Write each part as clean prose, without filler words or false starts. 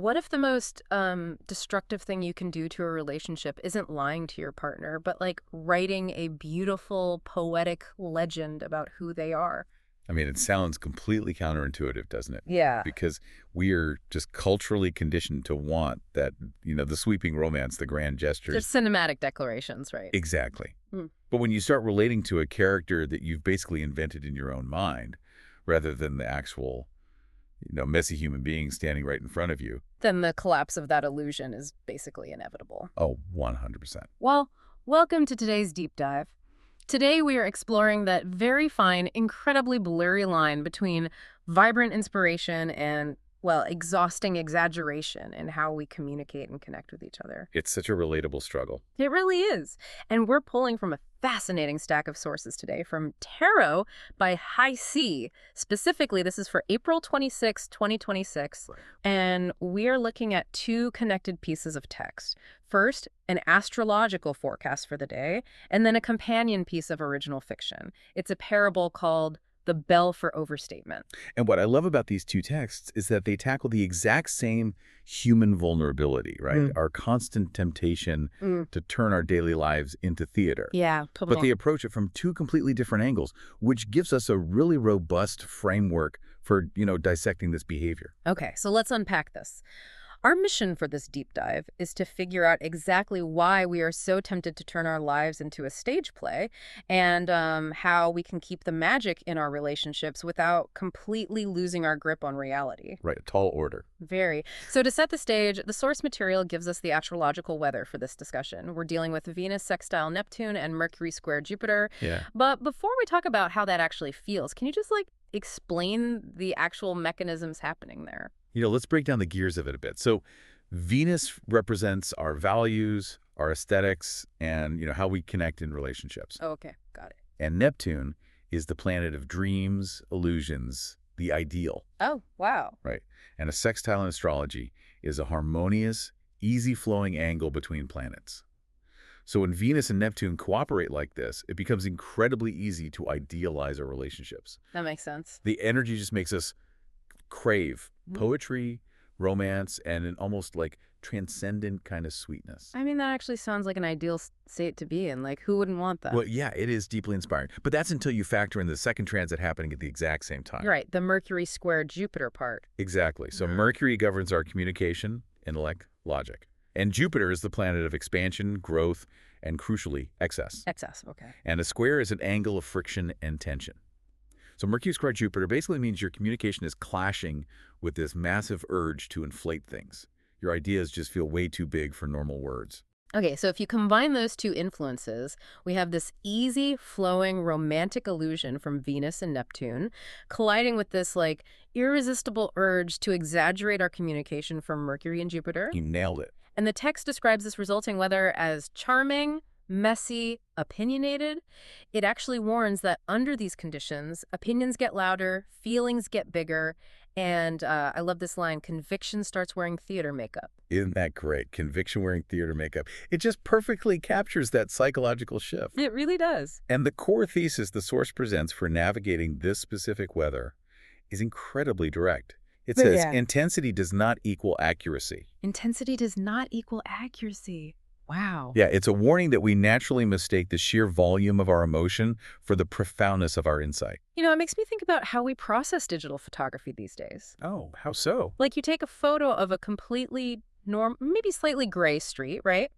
what if the most destructive thing you can do to a relationship isn't lying to your partner, but like writing a beautiful, poetic legend about who they are? I mean, it sounds completely counterintuitive, doesn't it? Yeah. Because we're just culturally conditioned to want that, the sweeping romance, the grand gestures. Just cinematic declarations, right? Exactly. Hmm. But when you start relating to a character that you've basically invented in your own mind, rather than the actual, messy human being standing right in front of you. Then the collapse of that illusion is basically inevitable. Oh, 100%. Well, welcome to today's deep dive. Today we are exploring that very fine, incredibly blurry line between vibrant inspiration and, well, exhausting exaggeration in how we communicate and connect with each other. It's such a relatable struggle. It really is. And we're pulling from a fascinating stack of sources today, from Tarot by High C. Specifically, this is for April 26, 2026. Right. And we are looking at two connected pieces of text. First, an astrological forecast for the day, and then a companion piece of original fiction. It's a parable called The Bell for Overstatement. And what I love about these two texts is that they tackle the exact same human vulnerability, right? Our constant temptation to turn our daily lives into theater. Yeah, totally. But they approach it from two completely different angles, which gives us a really robust framework for, dissecting this behavior. Okay, so let's unpack this. Our mission for this deep dive is to figure out exactly why we are so tempted to turn our lives into a stage play and how we can keep the magic in our relationships without completely losing our grip on reality. Right, a tall order. Very. So to set the stage, the source material gives us the astrological weather for this discussion. We're dealing with Venus sextile Neptune and Mercury square Jupiter. Yeah. But before we talk about how that actually feels, can you just explain the actual mechanisms happening there? Let's break down the gears of it a bit. So Venus represents our values, our aesthetics, and, how we connect in relationships. Oh, okay, got it. And Neptune is the planet of dreams, illusions, the ideal. Oh, wow. Right. And a sextile in astrology is a harmonious, easy-flowing angle between planets. So when Venus and Neptune cooperate like this, it becomes incredibly easy to idealize our relationships. That makes sense. The energy just makes us crave poetry, romance, and an almost transcendent kind of sweetness. I mean, that actually sounds like an ideal state to be in. Who wouldn't want that? Well, yeah, it is deeply inspiring. But that's until you factor in the second transit happening at the exact same time. Right, the Mercury square Jupiter part. Exactly. So Mercury governs our communication, intellect, logic. And Jupiter is the planet of expansion, growth, and crucially, excess. Excess, okay. And a square is an angle of friction and tension. So Mercury square Jupiter basically means your communication is clashing with this massive urge to inflate things. Your ideas just feel way too big for normal words. Okay, so if you combine those two influences, we have this easy, flowing, romantic illusion from Venus and Neptune colliding with this, irresistible urge to exaggerate our communication from Mercury and Jupiter. You nailed it. And the text describes this resulting weather as charming, messy, opinionated. It actually warns that under these conditions, opinions get louder, feelings get bigger, and I love this line, conviction starts wearing theater makeup. Isn't that great? Conviction wearing theater makeup. It just perfectly captures that psychological shift. It really does. And the core thesis the source presents for navigating this specific weather is incredibly direct. It says, intensity does not equal accuracy. Intensity does not equal accuracy. Wow. Yeah, it's a warning that we naturally mistake the sheer volume of our emotion for the profoundness of our insight. It makes me think about how we process digital photography these days. Oh, how so? You take a photo of a completely maybe slightly gray street, right?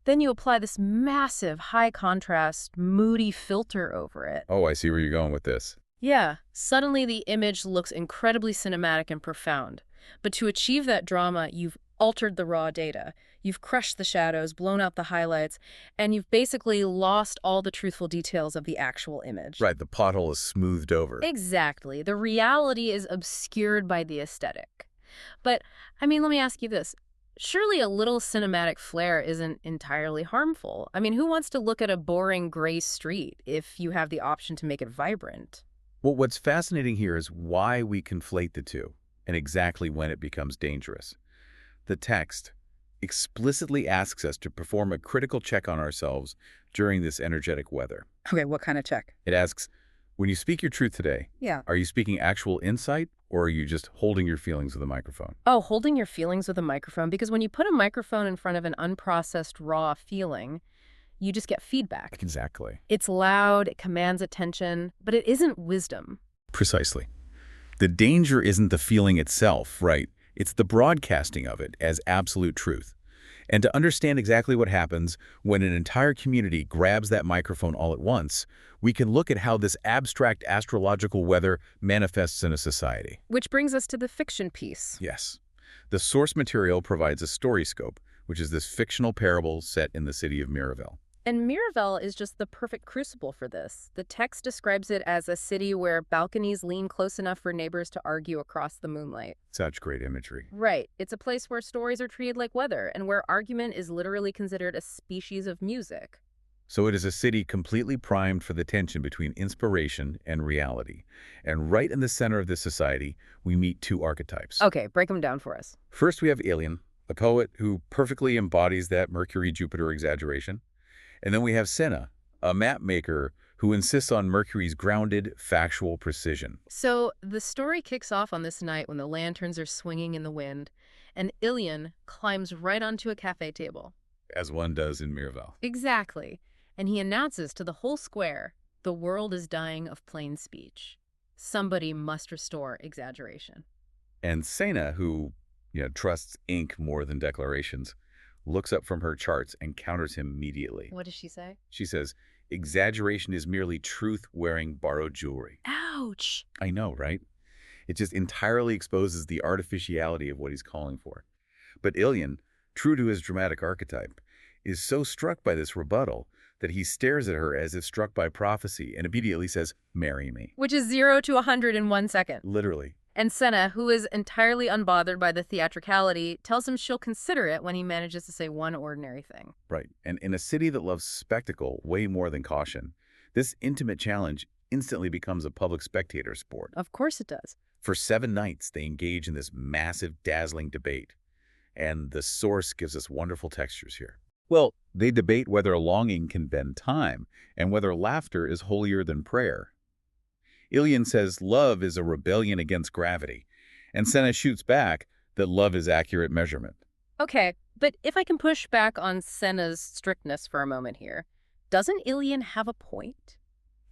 Then you apply this massive, high contrast, moody filter over it. Oh, I see where you're going with this. Yeah, suddenly the image looks incredibly cinematic and profound. But to achieve that drama, you've altered the raw data. You've crushed the shadows, blown out the highlights, and you've basically lost all the truthful details of the actual image. Right, the pothole is smoothed over. Exactly. The reality is obscured by the aesthetic. But, let me ask you this. Surely a little cinematic flair isn't entirely harmful. Who wants to look at a boring gray street if you have the option to make it vibrant? Well, what's fascinating here is why we conflate the two and exactly when it becomes dangerous. The text explicitly asks us to perform a critical check on ourselves during this energetic weather. Okay, what kind of check? It asks, when you speak your truth today, Yeah. are you speaking actual insight Or are you just holding your feelings with a microphone? Oh, holding your feelings with a microphone, because when you put a microphone in front of an unprocessed, raw feeling, you just get feedback. Exactly. It's loud, it commands attention, but it isn't wisdom. Precisely. The danger isn't the feeling itself, right? It's the broadcasting of it as absolute truth. And to understand exactly what happens when an entire community grabs that microphone all at once, we can look at how this abstract astrological weather manifests in a society. Which brings us to the fiction piece. Yes. The source material provides a StoryScope, which is this fictional parable set in the city of Miraval. And Miraval is just the perfect crucible for this. The text describes it as a city where balconies lean close enough for neighbors to argue across the moonlight. Such great imagery. Right. It's a place where stories are treated like weather, and where argument is literally considered a species of music. So it is a city completely primed for the tension between inspiration and reality. And right in the center of this society, we meet two archetypes. Okay, break them down for us. First, we have Ilyen, a poet who perfectly embodies that Mercury-Jupiter exaggeration. And then we have Senna, a map maker who insists on Mercury's grounded, factual precision. So the story kicks off on this night when the lanterns are swinging in the wind, and Ilyen climbs right onto a café table. As one does in Miraval. Exactly. And he announces to the whole square, the world is dying of plain speech. Somebody must restore exaggeration. And Senna, who trusts ink more than declarations, looks up from her charts and counters him immediately. What does she say? She says, exaggeration is merely truth wearing borrowed jewelry. Ouch! I know, right? It just entirely exposes the artificiality of what he's calling for. But Ilyen, true to his dramatic archetype, is so struck by this rebuttal that he stares at her as if struck by prophecy and immediately says, marry me. Which is 0 to 100 in 1 second. Literally. And Senna, who is entirely unbothered by the theatricality, tells him she'll consider it when he manages to say one ordinary thing. Right. And in a city that loves spectacle way more than caution, this intimate challenge instantly becomes a public spectator sport. Of course it does. For 7 nights, they engage in this massive, dazzling debate. And the source gives us wonderful textures here. Well, they debate whether longing can bend time and whether laughter is holier than prayer. Ilyen says love is a rebellion against gravity, and Senna shoots back that love is accurate measurement. Okay, but if I can push back on Senna's strictness for a moment here, doesn't Ilyen have a point?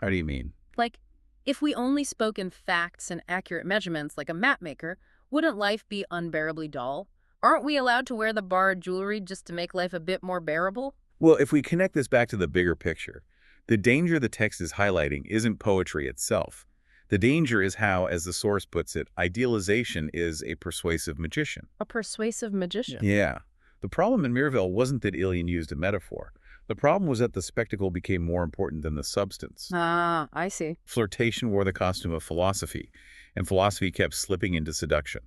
How do you mean? Like, if we only spoke in facts and accurate measurements like a map maker, wouldn't life be unbearably dull? Aren't we allowed to wear the borrowed jewelry just to make life a bit more bearable? Well, if we connect this back to the bigger picture, the danger the text is highlighting isn't poetry itself. The danger is how, as the source puts it, idealization is a persuasive magician. A persuasive magician. Yeah. The problem in Miraval wasn't that Ilyen used a metaphor. The problem was that the spectacle became more important than the substance. Ah, I see. Flirtation wore the costume of philosophy, and philosophy kept slipping into seduction.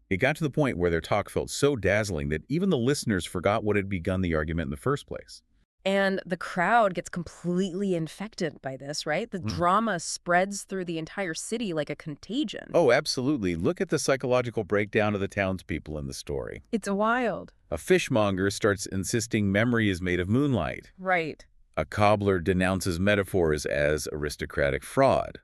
It got to the point where their talk felt so dazzling that even the listeners forgot what had begun the argument in the first place. And the crowd gets completely infected by this, right? The drama spreads through the entire city like a contagion. Oh, absolutely. Look at the psychological breakdown of the townspeople in the story. It's wild. A fishmonger starts insisting memory is made of moonlight. Right. A cobbler denounces metaphors as aristocratic fraud.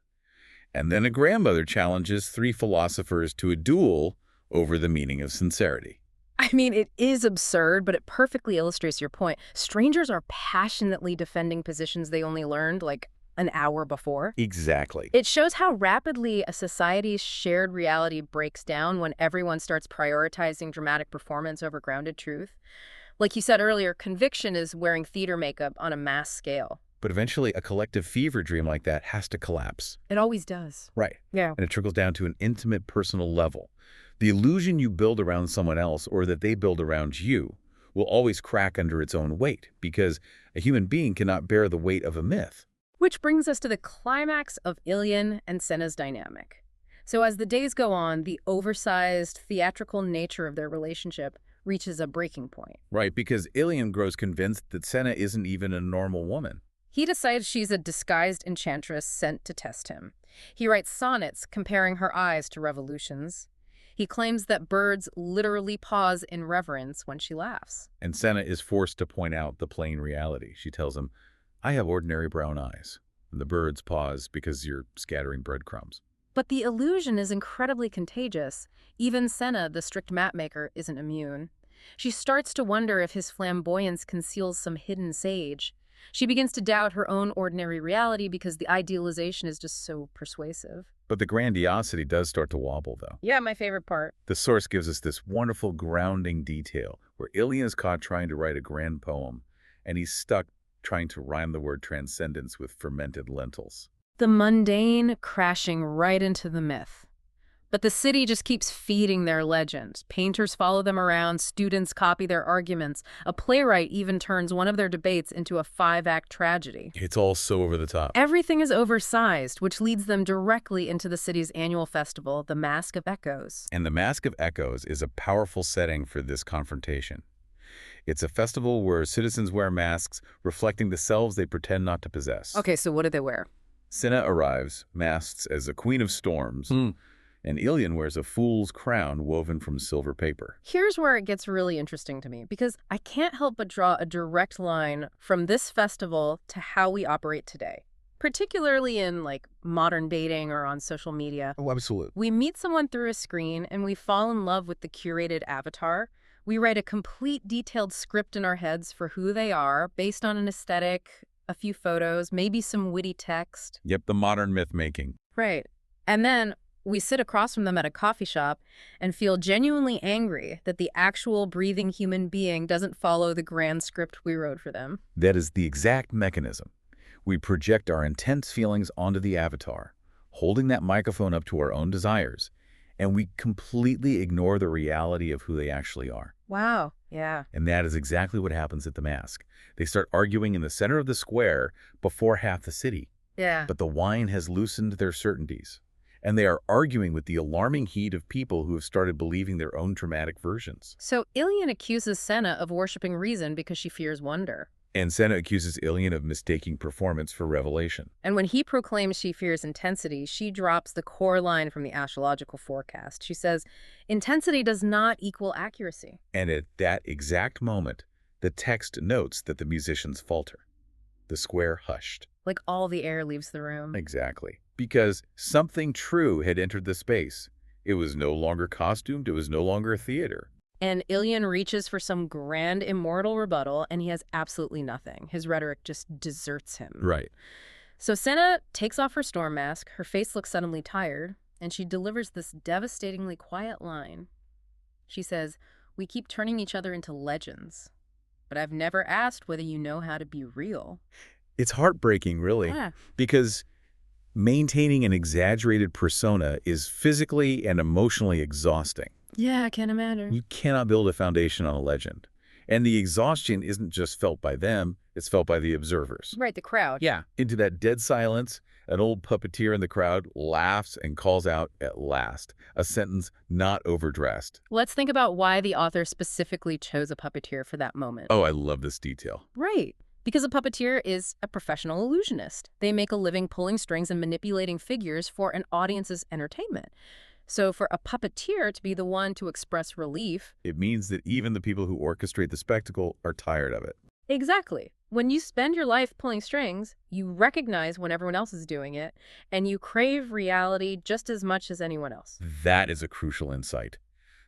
And then a grandmother challenges 3 philosophers to a duel over the meaning of sincerity. I mean, it is absurd, but it perfectly illustrates your point. Strangers are passionately defending positions they only learned, like, an hour before. Exactly. It shows how rapidly a society's shared reality breaks down when everyone starts prioritizing dramatic performance over grounded truth. Like you said earlier, conviction is wearing theater makeup on a mass scale. But eventually, a collective fever dream like that has to collapse. It always does. Right. Yeah. And it trickles down to an intimate, personal level. The illusion you build around someone else or that they build around you will always crack under its own weight because a human being cannot bear the weight of a myth. Which brings us to the climax of Ilyen and Senna's dynamic. So as the days go on, the oversized, theatrical nature of their relationship reaches a breaking point. Right, because Ilyen grows convinced that Senna isn't even a normal woman. He decides she's a disguised enchantress sent to test him. He writes sonnets comparing her eyes to revolutions. He claims that birds literally pause in reverence when she laughs. And Senna is forced to point out the plain reality. She tells him, I have ordinary brown eyes. And the birds pause because you're scattering breadcrumbs. But the illusion is incredibly contagious. Even Senna, the strict mapmaker, isn't immune. She starts to wonder if his flamboyance conceals some hidden sage. She begins to doubt her own ordinary reality because the idealization is just so persuasive. But the grandiosity does start to wobble, though. Yeah, my favorite part. The source gives us this wonderful grounding detail where Ilyen is caught trying to write a grand poem, and he's stuck trying to rhyme the word transcendence with fermented lentils. The mundane crashing right into the myth. But the city just keeps feeding their legend. Painters follow them around, students copy their arguments. A playwright even turns one of their debates into a 5-act tragedy. It's all so over the top. Everything is oversized, which leads them directly into the city's annual festival, the Mask of Echoes. And the Mask of Echoes is a powerful setting for this confrontation. It's a festival where citizens wear masks reflecting the selves they pretend not to possess. Okay, so what do they wear? Cinna arrives, masked as a queen of storms, and Ilyen wears a fool's crown woven from silver paper. Here's where it gets really interesting to me, because I can't help but draw a direct line from this festival to how we operate today, particularly in modern dating or on social media. Oh, absolutely. We meet someone through a screen and we fall in love with the curated avatar. We write a complete detailed script in our heads for who they are based on an aesthetic, a few photos, maybe some witty text. Yep, the modern myth-making. Right. And then we sit across from them at a coffee shop and feel genuinely angry that the actual breathing human being doesn't follow the grand script we wrote for them. That is the exact mechanism. We project our intense feelings onto the avatar, holding that microphone up to our own desires, and we completely ignore the reality of who they actually are. Wow. Yeah. And that is exactly what happens at the Mask. They start arguing in the center of the square before half the city. Yeah. But the wine has loosened their certainties, and they are arguing with the alarming heat of people who have started believing their own dramatic versions. So Ilyen accuses Senna of worshiping reason because she fears wonder. And Senna accuses Ilyen of mistaking performance for revelation. And when he proclaims she fears intensity, she drops the core line from the astrological forecast. She says, intensity does not equal accuracy. And at that exact moment, the text notes that the musicians falter. The square hushed. Like all the air leaves the room. Exactly. Because something true had entered the space. It was no longer costumed. It was no longer a theater. And Ilyen reaches for some grand immortal rebuttal, and he has absolutely nothing. His rhetoric just deserts him. Right. So Senna takes off her storm mask. Her face looks suddenly tired, and she delivers this devastatingly quiet line. She says, "We keep turning each other into legends, but I've never asked whether you know how to be real." It's heartbreaking, really, Yeah. because maintaining an exaggerated persona is physically and emotionally exhausting. Yeah, I can imagine. You cannot build a foundation on a legend. And the exhaustion isn't just felt by them, it's felt by the observers. Right, the crowd. Yeah. Into that dead silence, an old puppeteer in the crowd laughs and calls out, "At last," a sentence not overdressed. Let's think about why the author specifically chose a puppeteer for that moment. Oh, I love this detail. Right. Because a puppeteer is a professional illusionist. They make a living pulling strings and manipulating figures for an audience's entertainment. So for a puppeteer to be the one to express relief... It means that even the people who orchestrate the spectacle are tired of it. Exactly. When you spend your life pulling strings, you recognize when everyone else is doing it, and you crave reality just as much as anyone else. That is a crucial insight.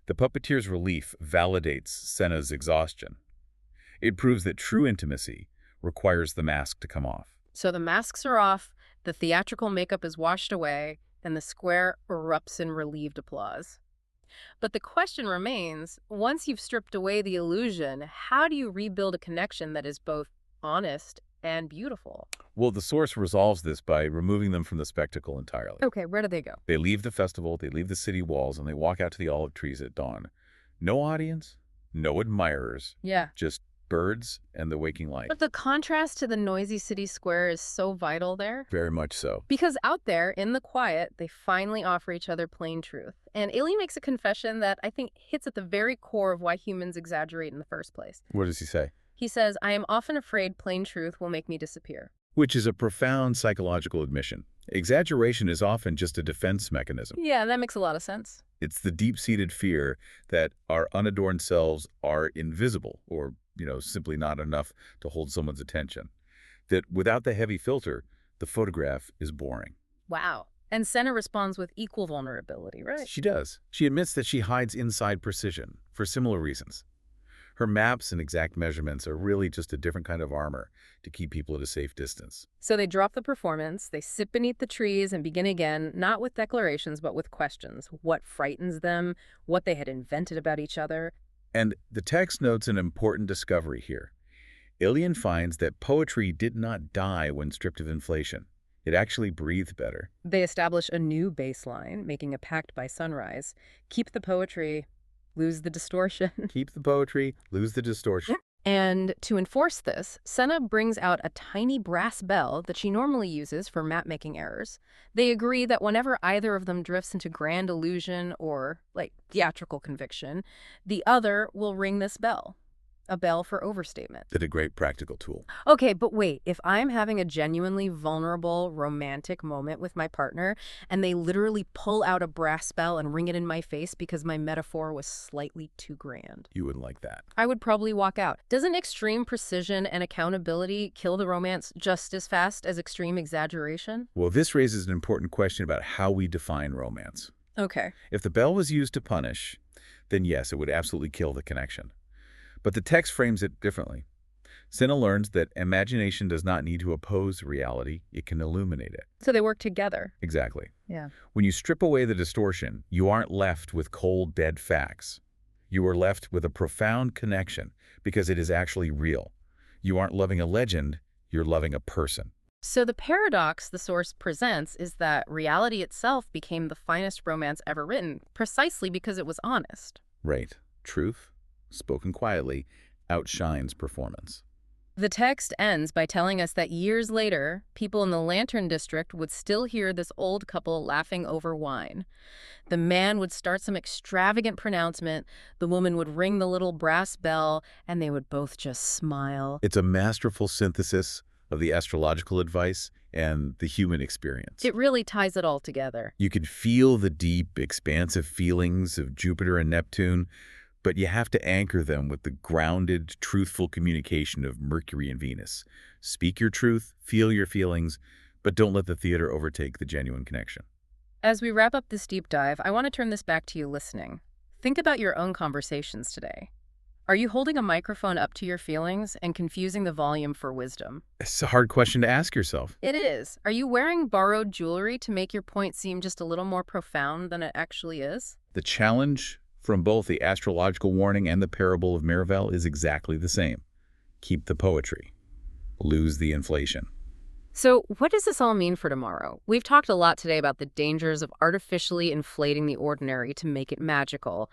The puppeteer's relief validates Senna's exhaustion. It proves that true intimacy requires the mask to come off. So the masks are off, the theatrical makeup is washed away, and the square erupts in relieved applause. But the question remains, once you've stripped away the illusion, how do you rebuild a connection that is both honest and beautiful? Well, the source resolves this by removing them from the spectacle entirely. Okay, where do they go? They leave the festival, they leave the city walls, and they walk out to the olive trees at dawn. No audience, no admirers, Yeah. just birds and the waking light. But the contrast to the noisy city square is so vital there. Very much so. Because out there, in the quiet, they finally offer each other plain truth. And Ilyen makes a confession that I think hits at the very core of why humans exaggerate in the first place. What does he say? He says, "I am often afraid plain truth will make me disappear." Which is a profound psychological admission. Exaggeration is often just a defense mechanism. Yeah, that makes a lot of sense. It's the deep-seated fear that our unadorned selves are invisible or, simply not enough to hold someone's attention. That without the heavy filter, the photograph is boring. Wow. And Senna responds with equal vulnerability, right? She does. She admits that she hides inside precision for similar reasons. Her maps and exact measurements are really just a different kind of armor to keep people at a safe distance. So they drop the performance, they sit beneath the trees and begin again, not with declarations, but with questions. What frightens them, what they had invented about each other. And the text notes an important discovery here. Ilyen finds that poetry did not die when stripped of inflation. It actually breathed better. They establish a new baseline, making a pact by sunrise. Keep the poetry, lose the distortion. Keep the poetry, lose the distortion. And to enforce this, Senna brings out a tiny brass bell that she normally uses for map-making errors. They agree that whenever either of them drifts into grand illusion or, like, theatrical conviction, the other will ring this bell. A bell for overstatement. It's a great practical tool. Okay, but wait, if I'm having a genuinely vulnerable, romantic moment with my partner, and they literally pull out a brass bell and ring it in my face because my metaphor was slightly too grand, You wouldn't like that. I would probably walk out. Doesn't extreme precision and accountability kill the romance just as fast as extreme exaggeration? Well, this raises an important question about how we define romance. Okay. If the bell was used to punish, then yes, it would absolutely kill the connection. But the text frames it differently. Senna learns that imagination does not need to oppose reality, it can illuminate it. So they work together. Exactly. Yeah. When you strip away the distortion, you aren't left with cold, dead facts. You are left with a profound connection because it is actually real. You aren't loving a legend, you're loving a person. So the paradox the source presents is that reality itself became the finest romance ever written, precisely because it was honest. Right. Truth, spoken quietly, outshines performance. The text ends by telling us that years later, people in the Lantern District would still hear this old couple laughing over wine. The man would start some extravagant pronouncement, the woman would ring the little brass bell, and they would both just smile. It's a masterful synthesis of the astrological advice and the human experience. It really ties it all together. You can feel the deep, expansive feelings of Jupiter and Neptune, but you have to anchor them with the grounded, truthful communication of Mercury and Venus. Speak your truth, feel your feelings, but don't let the theater overtake the genuine connection. As we wrap up this deep dive, I want to turn this back to you listening. Think about your own conversations today. Are you holding a microphone up to your feelings and confusing the volume for wisdom? It's a hard question to ask yourself. It is. Are you wearing borrowed jewelry to make your point seem just a little more profound than it actually is? The challenge from both the astrological warning and the parable of Miravel is exactly the same. Keep the poetry. Lose the inflation. So what does this all mean for tomorrow? We've talked a lot today about the dangers of artificially inflating the ordinary to make it magical.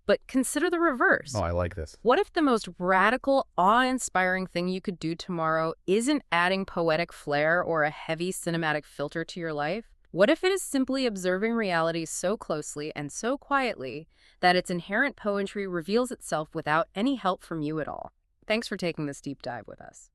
But consider the reverse. Oh, I like this. What if the most radical, awe-inspiring thing you could do tomorrow isn't adding poetic flair or a heavy cinematic filter to your life? What if it is simply observing reality so closely and so quietly that its inherent poetry reveals itself without any help from you at all? Thanks for taking this deep dive with us.